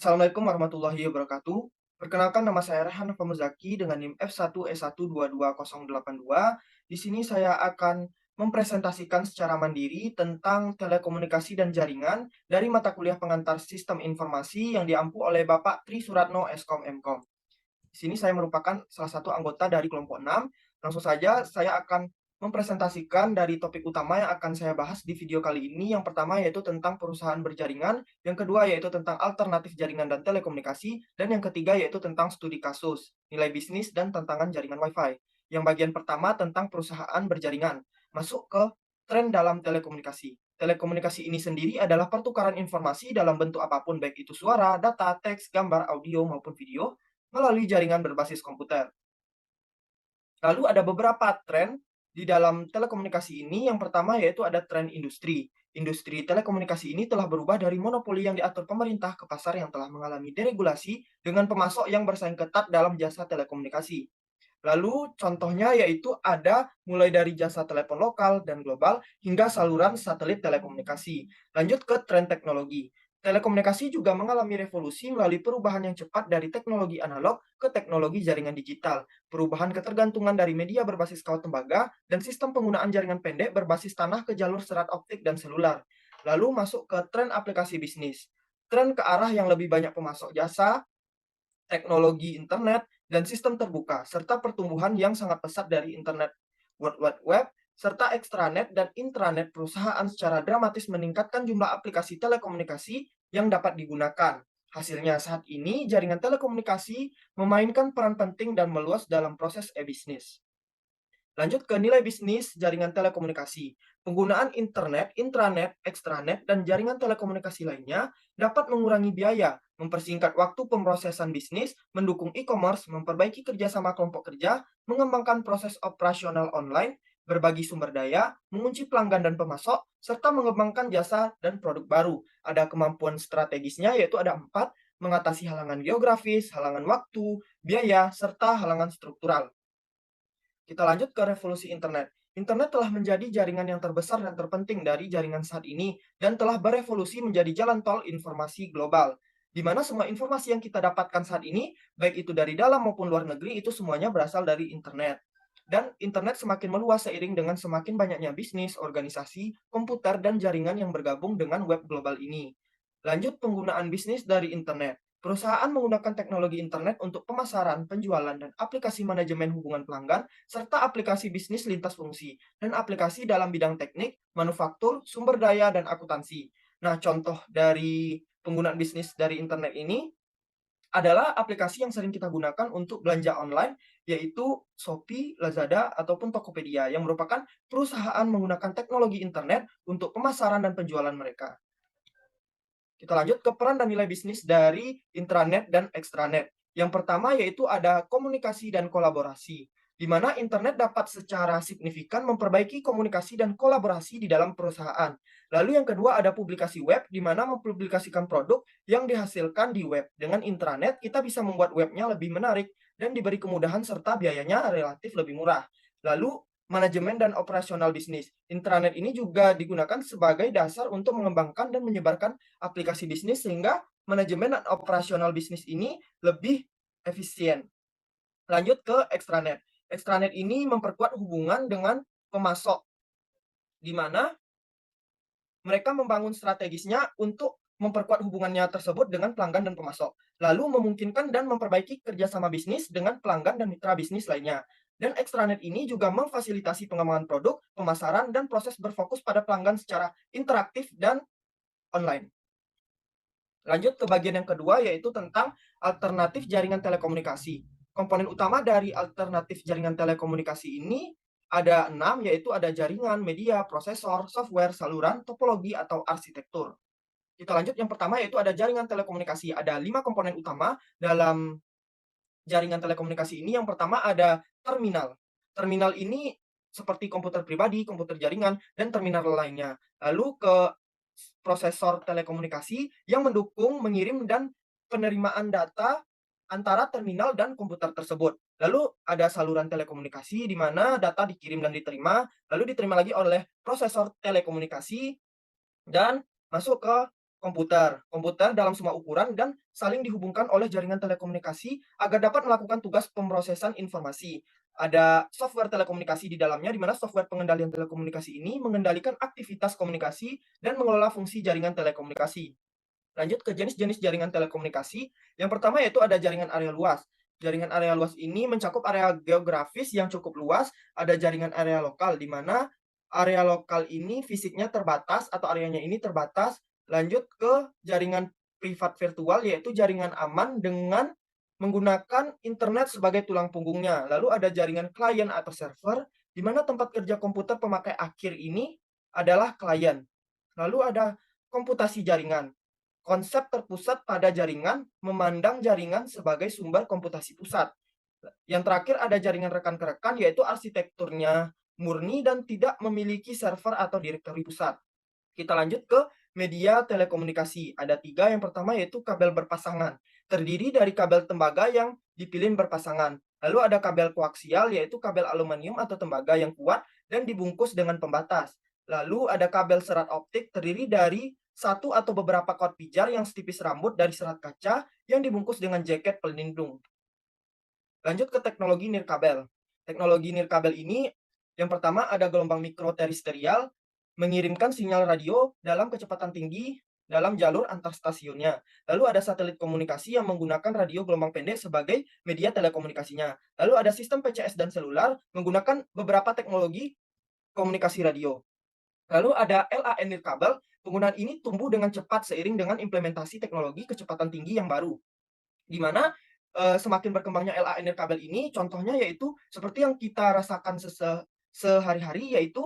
Assalamualaikum warahmatullahi wabarakatuh. Perkenalkan nama saya Rehan Nova Muzaki dengan NIM F1E1228082. Di sini saya akan mempresentasikan secara mandiri tentang telekomunikasi dan jaringan dari mata kuliah pengantar Sistem Informasi yang diampu oleh Bapak Tri Suratno Eskom Mkom. Di sini saya merupakan salah satu anggota dari kelompok 6. Langsung saja saya akan mempresentasikan dari topik utama yang akan saya bahas di video kali ini. Yang pertama yaitu tentang perusahaan berjaringan, yang kedua yaitu tentang alternatif jaringan dan telekomunikasi, dan yang ketiga yaitu tentang studi kasus, nilai bisnis, dan tantangan jaringan Wi-Fi. Yang bagian pertama tentang perusahaan berjaringan, masuk ke tren dalam telekomunikasi. Telekomunikasi ini sendiri adalah pertukaran informasi dalam bentuk apapun, baik itu suara, data, teks, gambar, audio, maupun video, melalui jaringan berbasis komputer. Lalu ada beberapa tren di dalam telekomunikasi ini. Yang pertama yaitu ada tren industri. Industri telekomunikasi ini telah berubah dari monopoli yang diatur pemerintah ke pasar yang telah mengalami deregulasi dengan pemasok yang bersaing ketat dalam jasa telekomunikasi. Lalu contohnya yaitu ada mulai dari jasa telepon lokal dan global hingga saluran satelit telekomunikasi. Lanjut ke tren teknologi. Telekomunikasi juga mengalami revolusi melalui perubahan yang cepat dari teknologi analog ke teknologi jaringan digital, perubahan ketergantungan dari media berbasis kawat tembaga, dan sistem penggunaan jaringan pendek berbasis tanah ke jalur serat optik dan selular. Lalu masuk ke tren aplikasi bisnis. Tren ke arah yang lebih banyak pemasok jasa, teknologi internet, dan sistem terbuka, serta pertumbuhan yang sangat pesat dari internet World Wide Web, serta extranet dan intranet perusahaan secara dramatis meningkatkan jumlah aplikasi telekomunikasi yang dapat digunakan. Hasilnya saat ini, jaringan telekomunikasi memainkan peran penting dan meluas dalam proses e-bisnis. Lanjut ke nilai bisnis jaringan telekomunikasi. Penggunaan internet, intranet, extranet, dan jaringan telekomunikasi lainnya dapat mengurangi biaya, mempersingkat waktu pemrosesan bisnis, mendukung e-commerce, memperbaiki kerjasama kelompok kerja, mengembangkan proses operasional online, berbagi sumber daya, mengunci pelanggan dan pemasok, serta mengembangkan jasa dan produk baru. Ada kemampuan strategisnya yaitu ada 4, mengatasi halangan geografis, halangan waktu, biaya, serta halangan struktural. Kita lanjut ke revolusi internet. Internet telah menjadi jaringan yang terbesar dan terpenting dari jaringan saat ini dan telah berevolusi menjadi jalan tol informasi global. Di mana semua informasi yang kita dapatkan saat ini, baik itu dari dalam maupun luar negeri, itu semuanya berasal dari internet. Dan internet semakin meluas seiring dengan semakin banyaknya bisnis, organisasi, komputer, dan jaringan yang bergabung dengan web global ini. Lanjut penggunaan bisnis dari internet. Perusahaan menggunakan teknologi internet untuk pemasaran, penjualan, dan aplikasi manajemen hubungan pelanggan, serta aplikasi bisnis lintas fungsi, dan aplikasi dalam bidang teknik, manufaktur, sumber daya, dan akuntansi. Nah, contoh dari penggunaan bisnis dari internet ini adalah aplikasi yang sering kita gunakan untuk belanja online, yaitu Shopee, Lazada, ataupun Tokopedia, yang merupakan perusahaan menggunakan teknologi internet untuk pemasaran dan penjualan mereka. Kita lanjut ke peran dan nilai bisnis dari intranet dan extranet. Yang pertama yaitu ada komunikasi dan kolaborasi, di mana internet dapat secara signifikan memperbaiki komunikasi dan kolaborasi di dalam perusahaan. Lalu yang kedua ada publikasi web, di mana mempublikasikan produk yang dihasilkan di web. Dengan intranet, kita bisa membuat webnya lebih menarik dan diberi kemudahan serta biayanya relatif lebih murah. Lalu manajemen dan operasional bisnis. Intranet ini juga digunakan sebagai dasar untuk mengembangkan dan menyebarkan aplikasi bisnis sehingga manajemen dan operasional bisnis ini lebih efisien. Lanjut ke extranet. Extranet ini memperkuat hubungan dengan pemasok, di mana mereka membangun strategisnya untuk memperkuat hubungannya tersebut dengan pelanggan dan pemasok, lalu memungkinkan dan memperbaiki kerjasama bisnis dengan pelanggan dan mitra bisnis lainnya. Dan extranet ini juga memfasilitasi pengembangan produk, pemasaran, dan proses berfokus pada pelanggan secara interaktif dan online. Lanjut ke bagian yang kedua yaitu tentang alternatif jaringan telekomunikasi. Komponen utama dari alternatif jaringan telekomunikasi ini ada 6, yaitu ada jaringan, media, prosesor, software, saluran, topologi, atau arsitektur. Kita lanjut yang pertama yaitu ada jaringan telekomunikasi. Ada 5 komponen utama dalam jaringan telekomunikasi ini. Yang pertama ada terminal. Terminal ini seperti komputer pribadi, komputer jaringan, dan terminal lainnya. Lalu ke prosesor telekomunikasi yang mendukung mengirim dan penerimaan data antara terminal dan komputer tersebut. Lalu ada saluran telekomunikasi di mana data dikirim dan diterima, lalu diterima lagi oleh prosesor telekomunikasi dan masuk ke Komputer. Komputer dalam semua ukuran dan saling dihubungkan oleh jaringan telekomunikasi agar dapat melakukan tugas pemrosesan informasi. Ada software telekomunikasi di dalamnya, di mana software pengendalian telekomunikasi ini mengendalikan aktivitas komunikasi dan mengelola fungsi jaringan telekomunikasi. Lanjut ke jenis-jenis jaringan telekomunikasi. Yang pertama yaitu ada jaringan area luas. Jaringan area luas ini mencakup area geografis yang cukup luas. Ada jaringan area lokal, di mana area lokal ini fisiknya terbatas atau areanya ini terbatas. Lanjut ke jaringan privat virtual, yaitu jaringan aman dengan menggunakan internet sebagai tulang punggungnya. Lalu ada jaringan klien atau server, di mana tempat kerja komputer pemakai akhir ini adalah klien. Lalu ada komputasi jaringan. Konsep terpusat pada jaringan memandang jaringan sebagai sumber komputasi pusat. Yang terakhir ada jaringan rekan ke rekan, yaitu arsitekturnya murni dan tidak memiliki server atau direktori pusat. Kita lanjut ke media telekomunikasi. Ada tiga. Yang pertama yaitu kabel berpasangan. Terdiri dari kabel tembaga yang dipilin berpasangan. Lalu ada kabel koaksial, yaitu kabel aluminium atau tembaga yang kuat dan dibungkus dengan pembatas. Lalu ada kabel serat optik, terdiri dari satu atau beberapa kawat pijar yang setipis rambut dari serat kaca yang dibungkus dengan jaket pelindung. Lanjut ke teknologi nirkabel. Teknologi nirkabel ini yang pertama ada gelombang mikroterestrial mengirimkan sinyal radio dalam kecepatan tinggi dalam jalur antar stasiunnya. Lalu ada satelit komunikasi yang menggunakan radio gelombang pendek sebagai media telekomunikasinya. Lalu ada sistem PCS dan selular menggunakan beberapa teknologi komunikasi radio. Lalu ada LAN nirkabel, penggunaan ini tumbuh dengan cepat seiring dengan implementasi teknologi kecepatan tinggi yang baru. Di mana semakin berkembangnya LAN nirkabel ini, contohnya yaitu seperti yang kita rasakan sehari-hari, yaitu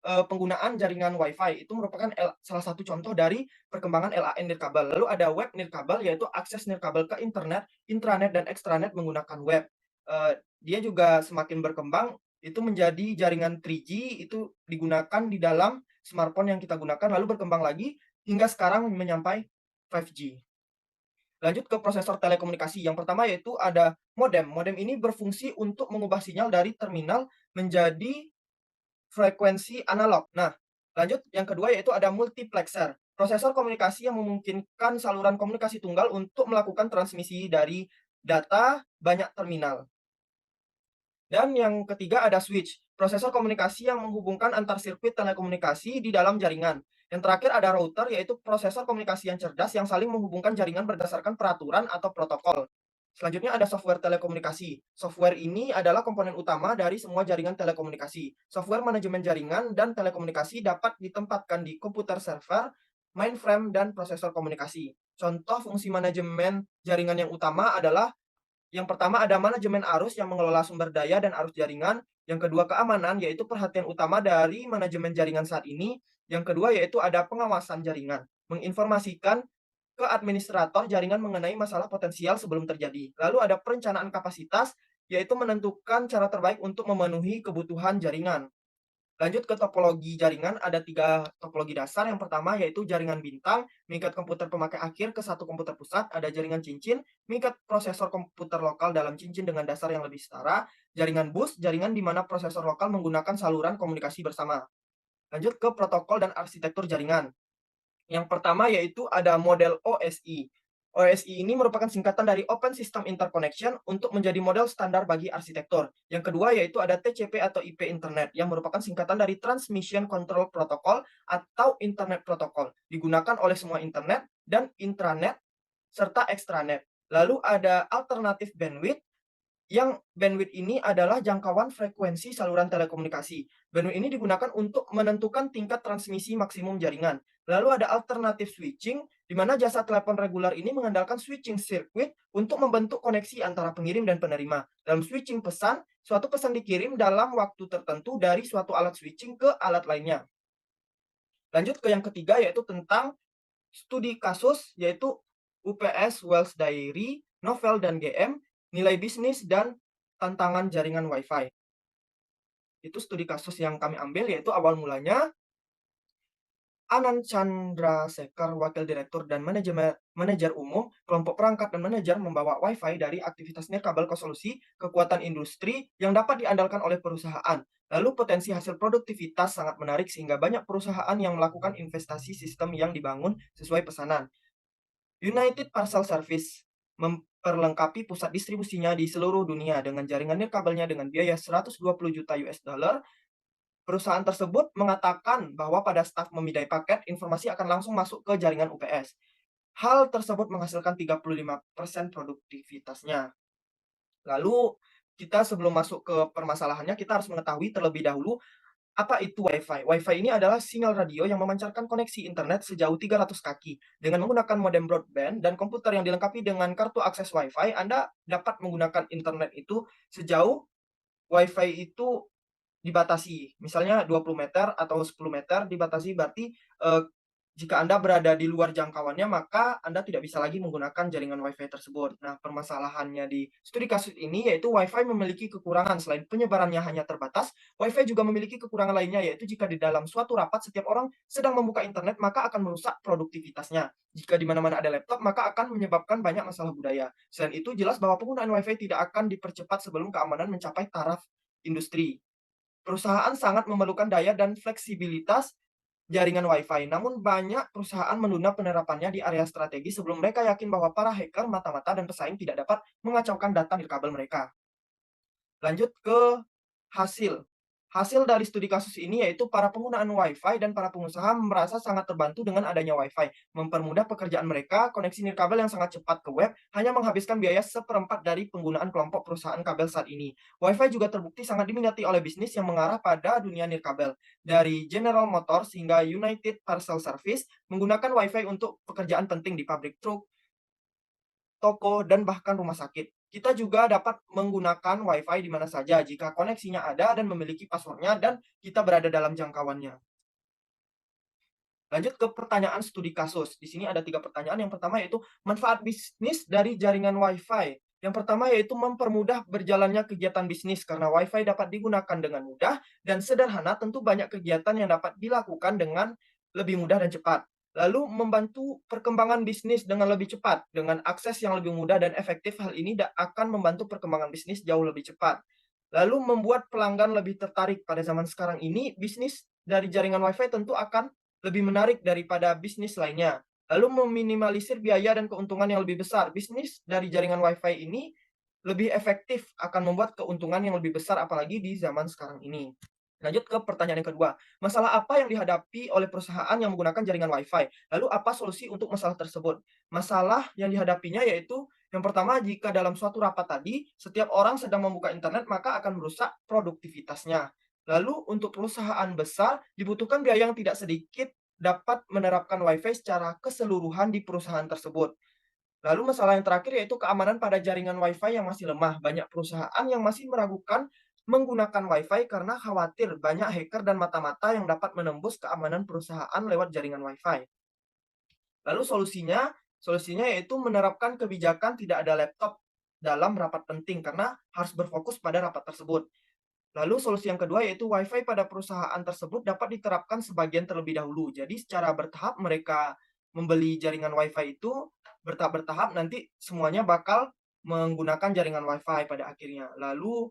penggunaan jaringan WiFi. Itu merupakan salah satu contoh dari perkembangan LAN nirkabel. Lalu ada web nirkabel, yaitu akses nirkabel ke internet, intranet, dan extranet menggunakan web. Dia juga semakin berkembang, itu menjadi jaringan 3G, itu digunakan di dalam smartphone yang kita gunakan, lalu berkembang lagi hingga sekarang menyampai 5G. Lanjut ke prosesor telekomunikasi. Yang pertama yaitu ada modem. Modem ini berfungsi untuk mengubah sinyal dari terminal menjadi frekuensi analog. Nah, lanjut yang kedua yaitu ada multiplexer. Prosesor komunikasi yang memungkinkan saluran komunikasi tunggal untuk melakukan transmisi dari data banyak terminal. Dan yang ketiga ada switch, prosesor komunikasi yang menghubungkan antar sirkuit telekomunikasi di dalam jaringan. Yang terakhir ada router, yaitu prosesor komunikasi yang cerdas yang saling menghubungkan jaringan berdasarkan peraturan atau protokol. Selanjutnya ada software telekomunikasi. Software ini adalah komponen utama dari semua jaringan telekomunikasi. Software manajemen jaringan dan telekomunikasi dapat ditempatkan di komputer server, mainframe, dan prosesor komunikasi. Contoh fungsi manajemen jaringan yang utama adalah yang pertama ada manajemen arus yang mengelola sumber daya dan arus jaringan. Yang kedua keamanan, yaitu perhatian utama dari manajemen jaringan saat ini. Yang kedua yaitu ada pengawasan jaringan, menginformasikan ke administrator jaringan mengenai masalah potensial sebelum terjadi. Lalu ada perencanaan kapasitas, yaitu menentukan cara terbaik untuk memenuhi kebutuhan jaringan. Lanjut ke topologi jaringan, ada tiga topologi dasar. Yang pertama yaitu jaringan bintang, mengikat komputer pemakai akhir ke satu komputer pusat. Ada jaringan cincin, mengikat prosesor komputer lokal dalam cincin dengan dasar yang lebih setara. Jaringan bus, jaringan di mana prosesor lokal menggunakan saluran komunikasi bersama. Lanjut ke protokol dan arsitektur jaringan. Yang pertama yaitu ada model OSI. OSI ini merupakan singkatan dari Open System Interconnection untuk menjadi model standar bagi arsitektur. Yang kedua yaitu ada TCP atau IP Internet yang merupakan singkatan dari Transmission Control Protocol atau Internet Protocol. Digunakan oleh semua internet dan intranet serta extranet. Lalu ada alternatif bandwidth yang bandwidth ini adalah jangkauan frekuensi saluran telekomunikasi. Bandwidth ini digunakan untuk menentukan tingkat transmisi maksimum jaringan. Lalu ada alternatif switching, di mana jasa telepon reguler ini mengandalkan switching circuit untuk membentuk koneksi antara pengirim dan penerima. Dalam switching pesan, suatu pesan dikirim dalam waktu tertentu dari suatu alat switching ke alat lainnya. Lanjut ke yang ketiga yaitu tentang studi kasus, yaitu UPS, Wells Diary, Novel dan GM, nilai bisnis dan tantangan jaringan Wi-Fi. Itu studi kasus yang kami ambil, yaitu awal mulanya Anand Chandrasekar, Wakil Direktur dan Manajer Umum, kelompok perangkat dan manajer membawa Wi-Fi dari aktivitas nirkabel ke solusi kekuatan industri yang dapat diandalkan oleh perusahaan. Lalu potensi hasil produktivitas sangat menarik sehingga banyak perusahaan yang melakukan investasi sistem yang dibangun sesuai pesanan. United Parcel Service memperlengkapi pusat distribusinya di seluruh dunia dengan jaringan nirkabelnya dengan biaya 120 juta US dollar. Perusahaan tersebut mengatakan bahwa pada staf memindai paket, informasi akan langsung masuk ke jaringan UPS. Hal tersebut menghasilkan 35% produktivitasnya. Lalu kita sebelum masuk ke permasalahannya, kita harus mengetahui terlebih dahulu apa itu Wi-Fi. Wi-Fi ini adalah sinyal radio yang memancarkan koneksi internet sejauh 300 kaki. Dengan menggunakan modem broadband dan komputer yang dilengkapi dengan kartu akses Wi-Fi, Anda dapat menggunakan internet itu sejauh Wi-Fi itu dibatasi, misalnya 20 meter atau 10 meter dibatasi berarti, jika Anda berada di luar jangkauannya, maka Anda tidak bisa lagi menggunakan jaringan Wi-Fi tersebut. Nah, permasalahannya di studi kasus ini yaitu Wi-Fi memiliki kekurangan. Selain penyebarannya hanya terbatas, Wi-Fi juga memiliki kekurangan lainnya, yaitu jika di dalam suatu rapat setiap orang sedang membuka internet, maka akan merusak produktivitasnya. Jika di mana-mana ada laptop, maka akan menyebabkan banyak masalah budaya. Selain itu, jelas bahwa penggunaan Wi-Fi tidak akan dipercepat sebelum keamanan mencapai taraf industri. Perusahaan sangat memerlukan daya dan fleksibilitas jaringan Wi-Fi, namun banyak perusahaan menunda penerapannya di area strategis sebelum mereka yakin bahwa para hacker mata-mata dan pesaing tidak dapat mengacaukan data nirkabel mereka. Lanjut ke hasil. Hasil dari studi kasus ini yaitu para penggunaan Wi-Fi dan para pengusaha merasa sangat terbantu dengan adanya Wi-Fi. Mempermudah pekerjaan mereka, koneksi nirkabel yang sangat cepat ke web hanya menghabiskan biaya seperempat dari penggunaan kelompok perusahaan kabel saat ini. Wi-Fi juga terbukti sangat diminati oleh bisnis yang mengarah pada dunia nirkabel. Dari General Motors hingga United Parcel Service menggunakan Wi-Fi untuk pekerjaan penting di pabrik truk, toko, dan bahkan rumah sakit. Kita juga dapat menggunakan Wi-Fi di mana saja jika koneksinya ada dan memiliki password dan kita berada dalam jangkauannya. Lanjut ke pertanyaan studi kasus. Di sini ada 3 pertanyaan. Yang pertama yaitu manfaat bisnis dari jaringan Wi-Fi. Yang pertama yaitu mempermudah berjalannya kegiatan bisnis karena Wi-Fi dapat digunakan dengan mudah dan sederhana. Tentu banyak kegiatan yang dapat dilakukan dengan lebih mudah dan cepat. Lalu membantu perkembangan bisnis dengan lebih cepat. Dengan akses yang lebih mudah dan efektif, hal ini akan membantu perkembangan bisnis jauh lebih cepat. Lalu membuat pelanggan lebih tertarik. Pada zaman sekarang ini, bisnis dari jaringan Wi-Fi tentu akan lebih menarik daripada bisnis lainnya. Lalu meminimalisir biaya dan keuntungan yang lebih besar. Bisnis dari jaringan Wi-Fi ini lebih efektif, akan membuat keuntungan yang lebih besar apalagi di zaman sekarang ini. Lanjut ke pertanyaan yang kedua. Masalah apa yang dihadapi oleh perusahaan yang menggunakan jaringan Wi-Fi? Lalu apa solusi untuk masalah tersebut? Masalah yang dihadapinya yaitu yang pertama, jika dalam suatu rapat tadi, setiap orang sedang membuka internet, maka akan merusak produktivitasnya. Lalu untuk perusahaan besar, dibutuhkan biaya yang tidak sedikit dapat menerapkan Wi-Fi secara keseluruhan di perusahaan tersebut. Lalu masalah yang terakhir yaitu keamanan pada jaringan Wi-Fi yang masih lemah. Banyak perusahaan yang masih meragukan menggunakan Wi-Fi karena khawatir banyak hacker dan mata-mata yang dapat menembus keamanan perusahaan lewat jaringan Wi-Fi. Lalu solusinya yaitu menerapkan kebijakan tidak ada laptop dalam rapat penting karena harus berfokus pada rapat tersebut. Lalu solusi yang kedua yaitu Wi-Fi pada perusahaan tersebut dapat diterapkan sebagian terlebih dahulu. Jadi secara bertahap mereka membeli jaringan Wi-Fi itu bertahap-bertahap nanti semuanya bakal menggunakan jaringan Wi-Fi pada akhirnya. Lalu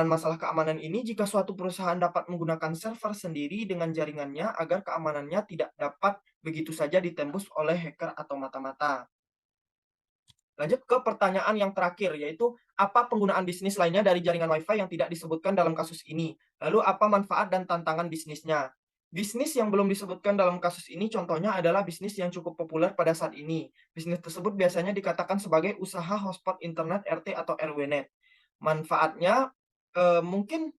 masalah keamanan ini jika suatu perusahaan dapat menggunakan server sendiri dengan jaringannya agar keamanannya tidak dapat begitu saja ditembus oleh hacker atau mata-mata. Lanjut ke pertanyaan yang terakhir, yaitu apa penggunaan bisnis lainnya dari jaringan Wi-Fi yang tidak disebutkan dalam kasus ini? Lalu apa manfaat dan tantangan bisnisnya? Bisnis yang belum disebutkan dalam kasus ini contohnya adalah bisnis yang cukup populer pada saat ini. Bisnis tersebut biasanya dikatakan sebagai usaha hotspot internet RT atau RWNet. Manfaatnya mungkin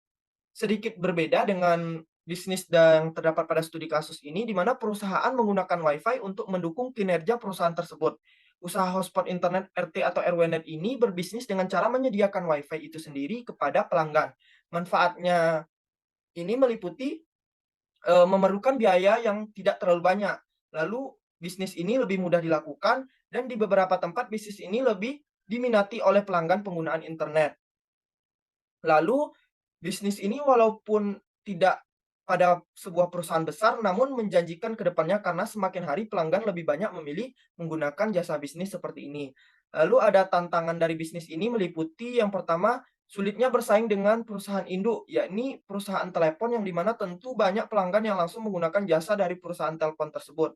sedikit berbeda dengan bisnis yang terdapat pada studi kasus ini, di mana perusahaan menggunakan Wi-Fi untuk mendukung kinerja perusahaan tersebut. Usaha hotspot internet RT atau RWNet ini berbisnis dengan cara menyediakan Wi-Fi itu sendiri kepada pelanggan. Manfaatnya ini meliputi memerlukan biaya yang tidak terlalu banyak. Lalu bisnis ini lebih mudah dilakukan dan di beberapa tempat bisnis ini lebih diminati oleh pelanggan penggunaan internet. Lalu bisnis ini walaupun tidak pada sebuah perusahaan besar, namun menjanjikan ke depannya karena semakin hari pelanggan lebih banyak memilih menggunakan jasa bisnis seperti ini. Lalu ada tantangan dari bisnis ini meliputi yang pertama, sulitnya bersaing dengan perusahaan induk, yakni perusahaan telepon yang dimana tentu banyak pelanggan yang langsung menggunakan jasa dari perusahaan telepon tersebut.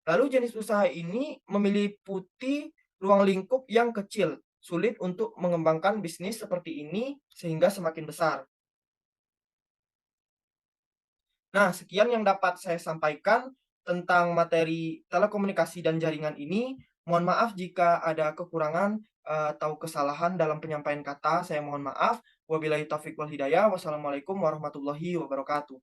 Lalu jenis usaha ini meliputi ruang lingkup yang kecil, sulit untuk mengembangkan bisnis seperti ini sehingga semakin besar. Nah, sekian yang dapat saya sampaikan tentang materi telekomunikasi dan jaringan ini. Mohon maaf jika ada kekurangan atau kesalahan dalam penyampaian kata, saya mohon maaf. Wabillahi taufiq wal hidayah. Wassalamualaikum warahmatullahi wabarakatuh.